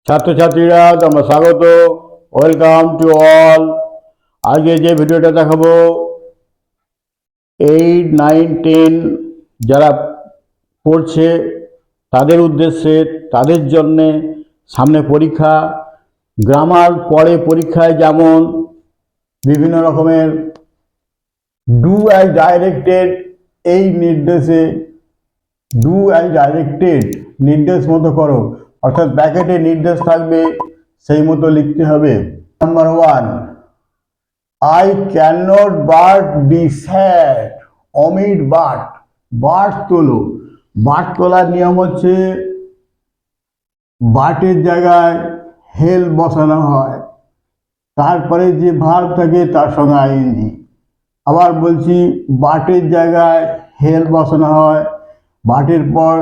ছাত্রছাত্রীরা তোমরা স্বাগত, ওয়েলকাম টু অল। আজকে যে ভিডিওটা দেখাবো 8, 9, 10 যারা পড়ছে তাদের উদ্দেশ্যে, তাদের জন্যে সামনে পরীক্ষা। গ্রামার পরে পরীক্ষায় যেমন বিভিন্ন রকমের ডু অ্যাজ ডাইরেক্টেড, এই নির্দেশে ডু অ্যাজ ডাইরেক্টেড নির্দেশ মতো করো, অর্থাৎ ব্র্যাকেটে নির্দেশ থাকবে সেই মতো লিখতে হবে। Number 1, I can not but be sad. Omit but, but তোলো। বাট তোলার নিয়ম হচ্ছে বাটের জায়গায় হেল বসানো হয়, তারপরে যে ভার্ব থাকে তার সঙ্গে আইএনজি। আবার বলছি, বাটের জায়গায় হেল বসানো হয়, বাটের পর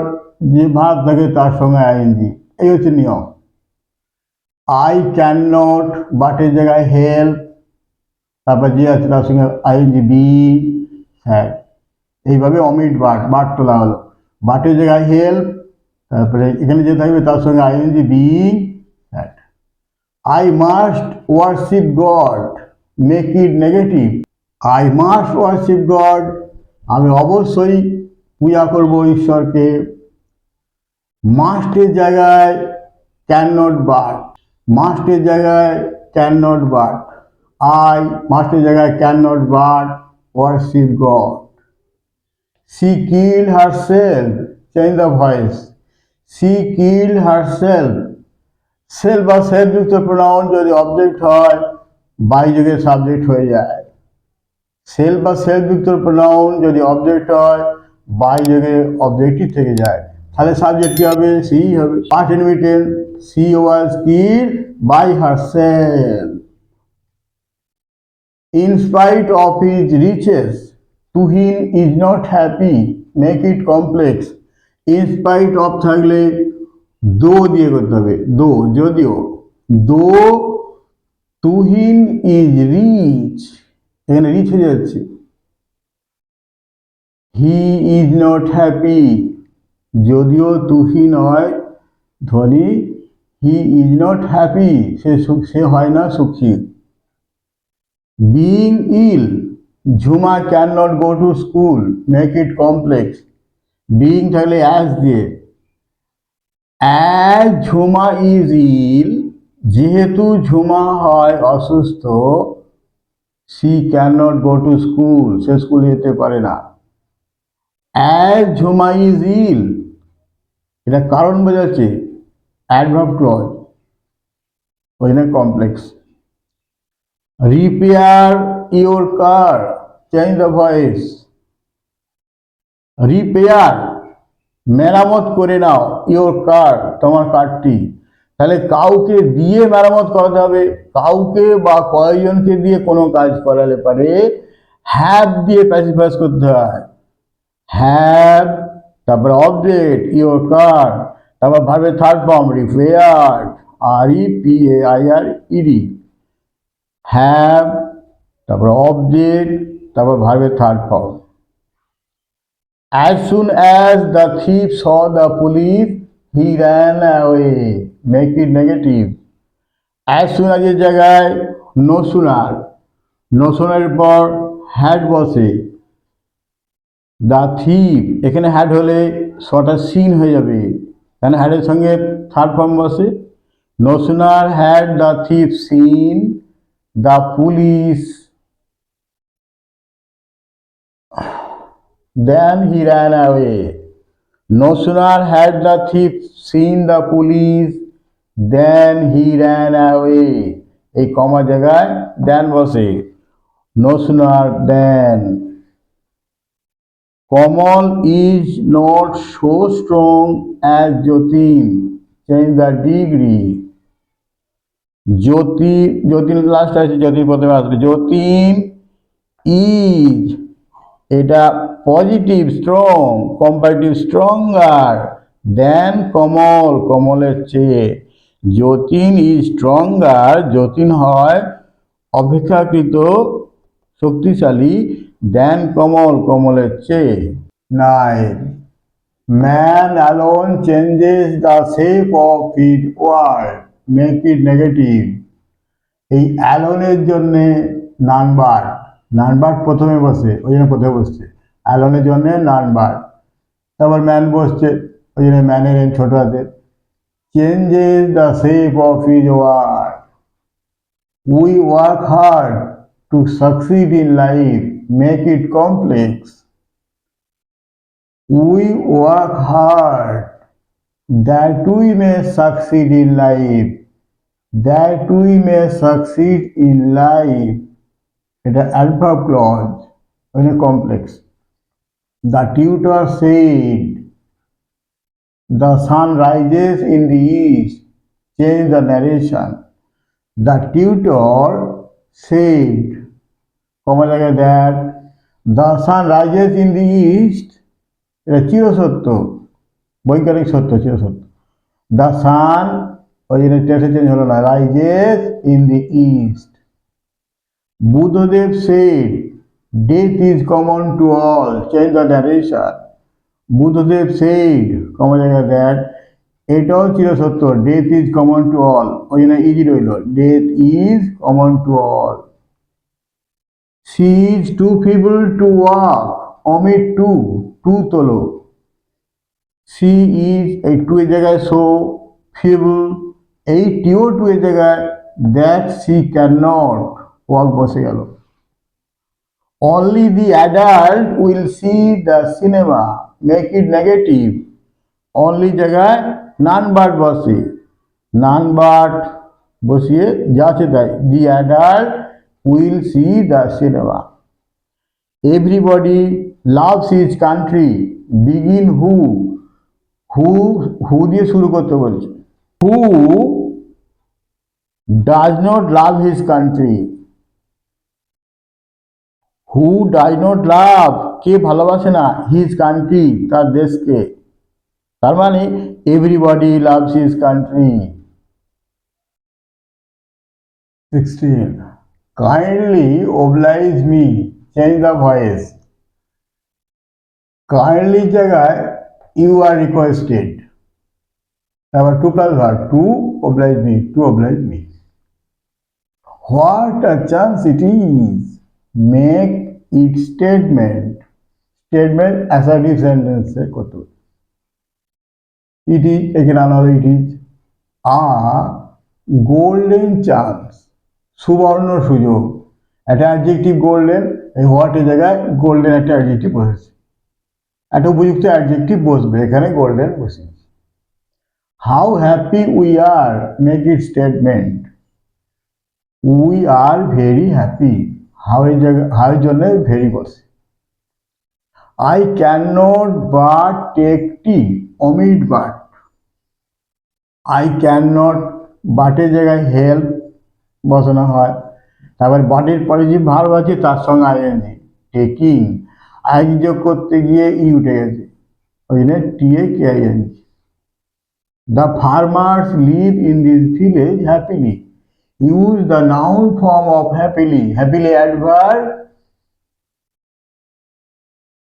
যে ভার্ব থাকে তার সঙ্গে আইএনজি। এই হচ্ছে নিয়ম। আই ক্যান নট, বাটের জায়গায় হেল, তারপর যে আছে তার সঙ্গে আইএনজি বি স্যাড। এইভাবে অমিট বাট, বাট তোলা হলো। বাটের জায়গায় হেল্প, তারপরে এখানে যে থাকবে তার সঙ্গে ING being sad. I must worship God, make it negative. I must worship God, আমি অবশ্যই পূজা করব ঈশ্বরকে। মাস্টের জায়গায় ক্যান নট বাট, মাস্টের জায়গায় ক্যান নট বাট। আই মাস্টের জায়গায় can not but worship god. She killed herself, change the voice. She killed herself. Self বা self যুক্ত pronoun যদি অবজেক্ট হয় বাই যুগে সাবজেক্ট হয়ে যায়। সেলফ বা সেলফ যুক্ত প্রোনাউন যদি অবজেক্ট হয় বাই যুগে অবজেক্টই থেকে যায়, তাহলে সাবজেক্ট কি হবে? সি হবে। Past indefinite, she was killed by herself. In spite of his riches, Tuhin is not happy, make it complex. In spite of থাকলে দো দিয়ে করতে হবে, দো যদিও। দো তুহিন is rich, এখানে রিচ হয়ে যাচ্ছে। he is not happy, যদিও তুহিন হয় ধনী, he is not happy, সে হয় না সুখী। being ill, Jhuma can not go to school, make it complex. Being থাকলে অ্যাজ দিয়ে। অ্যাজ ঝুমা ইজ ইল, যেহেতু ঝুমা হয় অসুস্থ, she can not go to school, সে স্কুলে যেতে পারে না। অ্যাজ ঝুমা ইজ ইল, এটা কারণ বোঝাচ্ছে, অ্যাডভার্ব ক্লজ, ওই জন্য complex. Repair your car, change the voice. Repair মেরামত করে নাও, ইউর কার তোমার কারটি। তাহলে কাউকে দিয়ে মেরামত করাতে হবে, কাউকে বা কয়েকজনকে দিয়ে কোনো কাজ করালে পারে হ্যাভ দিয়ে প্যাসিফাইজ করতে হয়। হ্যাভ, তারপরে অবজেক্ট ইউর কার, তারপর ভার্বের third form repaired, REPAIRED। Have, তারপর অবজেক্ট, তারপর ভার্বের third form. As soon as the thief saw the police, he ran away, make it negative. As soon as এর জায়গায় no sooner, no sooner এর পর had বসে। the thief, এখানে had হলে শটা সিন হয়ে যাবে, কারণ had এর সঙ্গে থার্ড ফর্ম বসে। no sooner had the thief seen the police then he ran away. No sooner had the thief seen the police then he ran away. এই কমা জায়গায় then বসে। No sooner than. Kamal is not so strong as Jatin, change the degree. Jatin last আছে, যতীন প্রথমে আসবে। Jatin is, এটা positive strong, comparative stronger than Komal, কমলের চেয়ে। Jatin is stronger, Jatin হয় অপেক্ষাকৃত শক্তিশালী, দেন কমল, কমলের চেয়ে। 9, Man alone changes the shape of his world, make it negative. এই অ্যালোনের জন্যে নানবার, নানবার প্রথমে বসে, ওই জন্য প্রথমে বসছে। অ্যালোনের জন্যে নানবার, তারপর ম্যান বসছে, ওই জন্য ম্যানের এন ছোট হাতে। Changes the shape of his word. We work hard to succeed in life, make it complex. We work hard that we may succeed in life, that we may succeed in life. এটা adverb clause, in a complex. The tutor said, the sun rises in the east, change the narration. The tutor said, comma জায়গায় that, the sun rises in the east, এটা চিরসত্য, বৈজ্ঞানিক সত্য, চিরসত্য। The sun, ওই জন্য টেন্সে change হলো না, rises in the east. Buddhadev said, death is common to all, change the narration. Buddhadev said, common জায়গায় দ্যাট, এটাও চিরসত্য, death is common to all, ওই জন্য ইজি রইল, death is common to all. She is too feeble to walk, omit too, to তোলো। She is, এই too এর জায়গায় সো, ফিবল, এই টিও টু এর জায়গায়, that she can not, walk বসে গেল। Only the adult will see the cinema, make it negative. Only জায়গায় নান বার্ড বসে, নান বার্ড বসিয়ে যাচ্ছে তাই, the adult will see the cinema. Everybody loves his country, begin who, who দিয়ে শুরু করতে বলছে। Who does not love his country, who does not love, কে ভালোবাসে না, হিজ কান্ট্রি, তার দেশকে, তার মানে everybody loves his country. 16. Kindly oblige me, change the voice. Kindly জায়গায় you are requested, তারপর to plus verb, to oblige me, to oblige me. What a chance it is, make it statement. Statement assertive sentence করতে হবে। It is, এখানে আনা হলো it is a golden chance, সুবর্ণ সুযোগ। একটা অ্যাডজেক্টিভ গোল্ডেন, এই হোয়াট এর জায়গায় গোল্ডেন একটা অ্যাডজেক্টিভ বসেছে, একটা উপযুক্ত অ্যাডজেক্টিভ বসবে, এখানে গোল্ডেন বসেছে। How happy we are, make it statement. We are very happy, how এর জায়গায়, হাউ এর জন্য ভেরি বসে। I can not but take tea, omit but. I can not, বাটের জায়গায় হেল্প বসানো হয়, তারপর বাটের পরে যে ভার্ব আছে তার সঙ্গে আইএনজি, টেকিং, আইএনজি যোগ করতে গিয়ে ই উঠে গেছে, ওই জন্য TA K ING. The farmers live in this village happily, use the noun form of happily, happily adverb.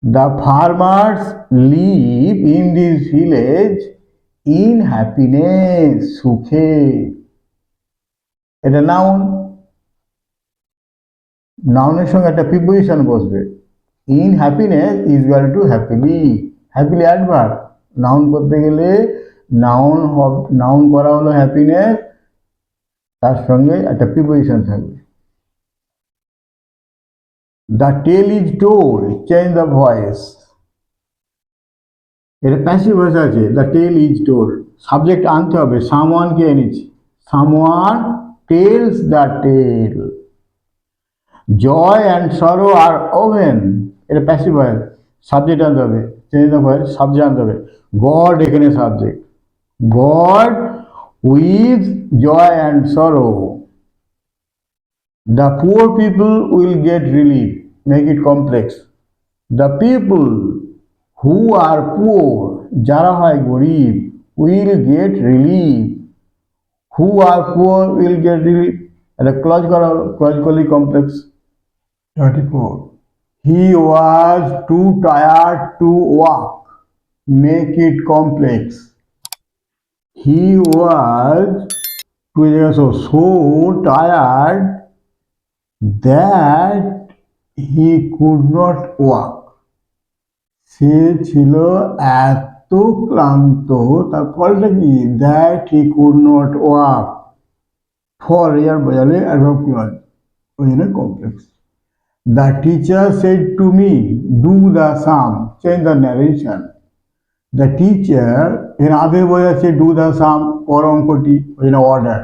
The farmers live in this village in happiness, সুখে, এটা নাউন, নাউনের সঙ্গে একটা প্রিপোজিশন বসবে। In happiness is equal to happily, happily adverb, noun করতে গেলে noun, noun করা হলো হ্যাপিনেস, তার সঙ্গে একটা প্রিপোজিশন থাকবে। The tale is told, change the voice. এটা প্যাসিভ ভয়েস আছে, the tale is told, subject আনতে হবে, সামওয়ানকে এনেছি, someone tells the tale. Joy and sorrow are woven, এটা প্যাসিভ ভয়েস, সাবজেক্ট আনতে হবে, চেঞ্জ দ্য ভয়েস, সাবজেক্ট আনতে হবে। গড এখানে subject, God with joy and sorrow. The poor people will get relief, make it complex. The people who are poor, যারা হয় গরিব, will get relief, who are poor will get relief, এটা clause করা হলো, clause করলেই complex. 34. He was too tired to walk, make it complex. He was so tired that he could not walk. সে ছিল এত ক্লান্ত, তার ফলটা কি, that he could not walk. For ইয়ার বোঝালে অ্যাডভার্ব কি হয়, ওই জন্য complex. The teacher said to me do the sum, change the narration. The teacher এখানে আগে বোঝাচ্ছে ডু দ্য সাম, কর অঙ্কটি, ওই জন্য অর্ডার,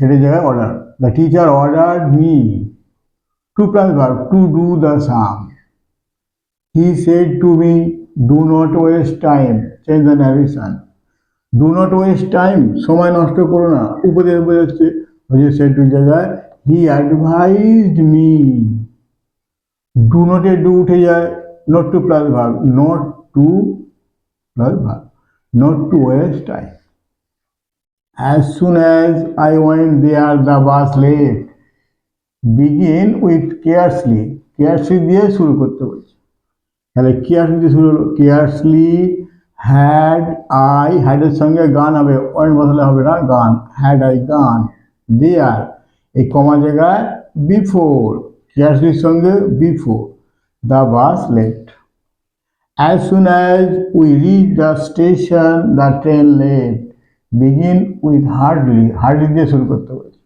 সেটার জায়গায় order. The teacher order me two plus verb to do the some. He said to me, do not waste time, change the narration. Do not waste time, সময় নষ্ট করো না, উপদেশ বোঝাচ্ছে, ওই যে said to জায়গায় he advised me। do not A do উঠে যায়, not to plus verb, not to plus verb, not to waste time. As soon as I went there, the bus left. Begin with carelessly, carelessly দিয়ে শুরু করতে বলছে। তাহলে কেয়ারসলি শুরু হলো, কেয়ারসলি had I, হ্যাডের সঙ্গে গান হবে, অয়েন্ট বসালে হবে না, গান, হ্যাড আই গান, দেয়ার এই কমা জায়গায় বিফোর, কেয়ারসলির সঙ্গে before, the bus left. As soon as we reach the station the train left. Begin with hardly, hardly দিয়ে শুরু করতে বলছে।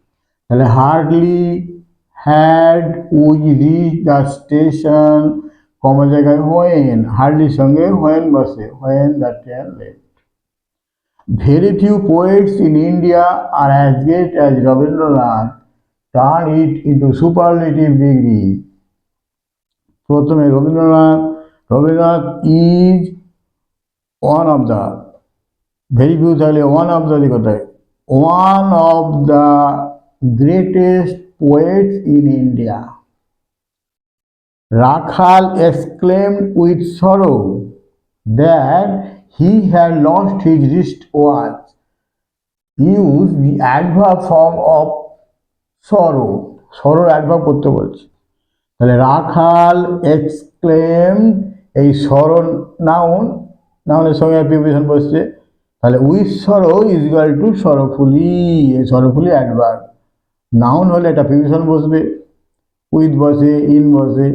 তাহলে hardly had we reach the station, comma জায়গায় হোয়েন, হার্ডলির সঙ্গে হোয়েন বসে, when the train left. Very few poets in India are as great as Rabindranath, turn it into superlative degree. প্রথমে Rabindranath, Rabindranath is one of the, very few থাকলে one of the কোথায়, one of the greatest poets in India. Rakhal exclaimed with sorrow that he had lost his wristwatch. Use the adverb form of sorrow. sorrow adverb করতে বলছে। তাহলে রাখাল exclaimed, এই sorrow noun, নাউনের সঙ্গে preposition বসছে, তাহলে with sorrow is equal to sorrowfully, এই sorrowfully adverb। Noun হলে এটা প্রিপোজিশন বসবে, with বসে, in বসে,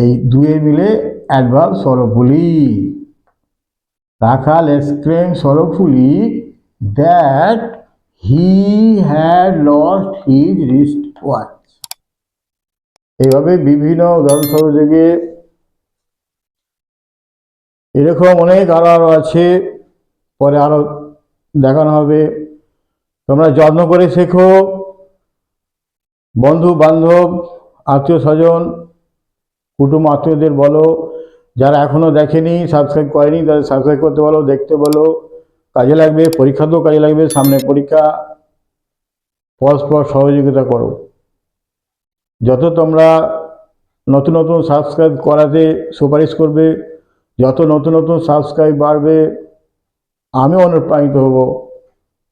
এই দুয়ে মিলে adverb sorrowfully. Rakhal exclaim sorrowfully that he had lost his wrist watch. এইভাবে বিভিন্ন উদাহরণ সহযোগে এরকম অনেক আরও আছে, পরে আরও দেখানো হবে। তোমরা যত্ন করে শেখো, বন্ধু বান্ধব আত্মীয় স্বজন কুটুম আত্মীয়দের বলো, যারা এখনও দেখেনি সাবস্ক্রাইব করেনি তাদের সাবস্ক্রাইব করতে বলো, দেখতে বলো, কাজে লাগবে, পরীক্ষাতেও কাজে লাগবে, সামনে পরীক্ষা, পরস্পর সহযোগিতা করো। যত তোমরা নতুন নতুন সাবস্ক্রাইব করাতে সুপারিশ করবে, যত নতুন নতুন সাবস্ক্রাইব বাড়বে, আমি অনুপ্রাণিত হব,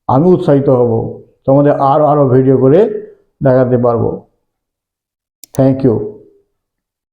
আমি উৎসাহিত হব, তোমাদের আরও ভিডিও করে দেখাতে পারবো। Thank you.